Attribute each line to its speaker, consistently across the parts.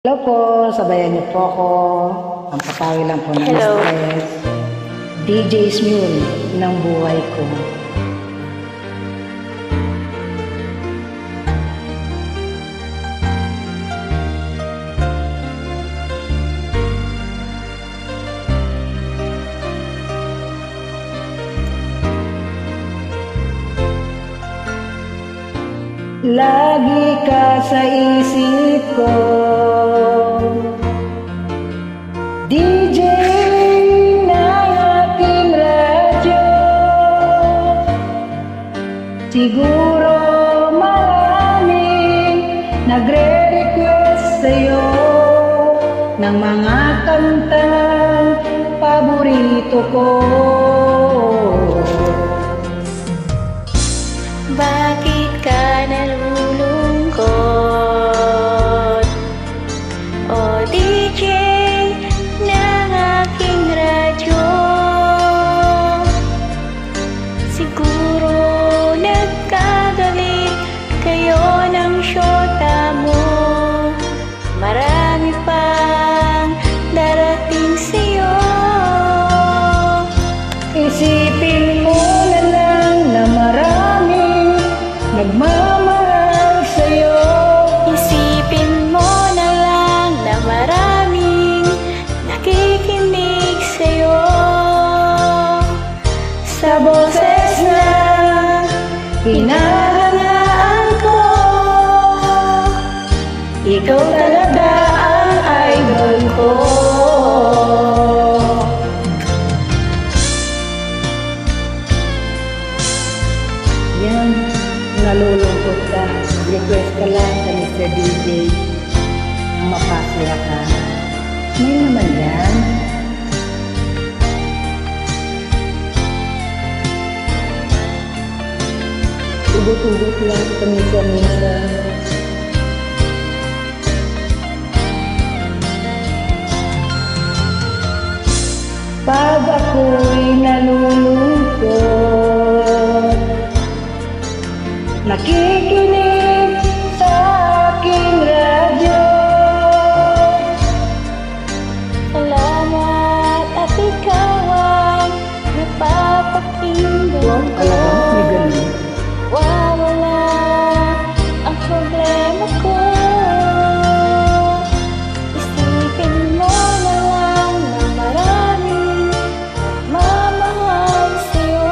Speaker 1: Hello po, sabayan niyo po ako. Ang kapawi lang po ng stress. DJ Smule ng buhay ko. Lagi ka sa isip ko, DJ ng aking radyo. Siguro maraming nagre-request sa'yo ng mga kantang paborito ko.
Speaker 2: Bakit ka nalulungkot? O DJ ng aking radyo, siguro nagkagalit kayo ng syota mo. Marami pang darating sa'yo.
Speaker 1: Isipin mo na lang na maraming nagmamahal sa'yo.
Speaker 2: Isipin mo na lang na maraming nakikinig sa'yo.
Speaker 1: Sa boses na hinahangaan ko, ikaw talaga ang idol ko. Yan, nalulungkot ka. Request ka lang sa Mr. DJ ang mapasaya ka. May naman yan. Ugot-ugot lang paminsan-minsan. Pag ako'y nalulungkot, nakikinig sa aking radyo.
Speaker 2: Salamat at ikaw ang napapakinggan ko.
Speaker 1: May ganun.
Speaker 2: Wawala ang problema ko. Isipin mo na lang na maraming mamahal sa'yo.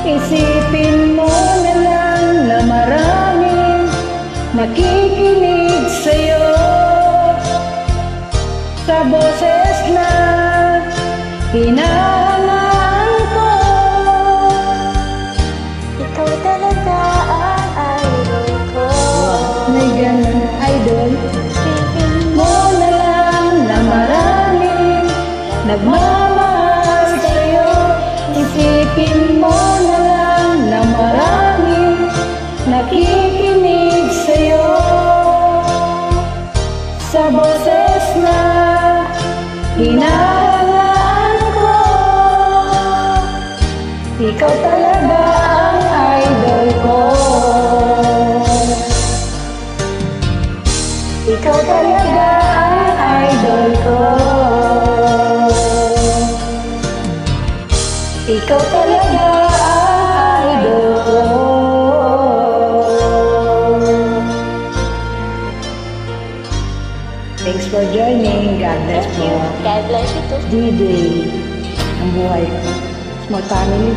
Speaker 1: Isipin mo na lang na maraming nakikinig sa'yo. Sa boses na hinahangaan ko,
Speaker 2: Ikaw talaga ang idol ko.
Speaker 1: may ganun, idol.
Speaker 2: Isipin
Speaker 1: Mo na lang na maraming nagmamahal sa'yo. Isipin mo na lang na maraming nakikinig sa'yo. Sa boses na hinahangaan ko, ikaw talaga ang idol ko. Ikaw talaga ang idol ko. Ikaw talaga ang idol ko. Thanks for joining. God bless
Speaker 2: Thank you.
Speaker 1: po.
Speaker 2: God bless you too.
Speaker 1: DJ ang buhay ko. Small family.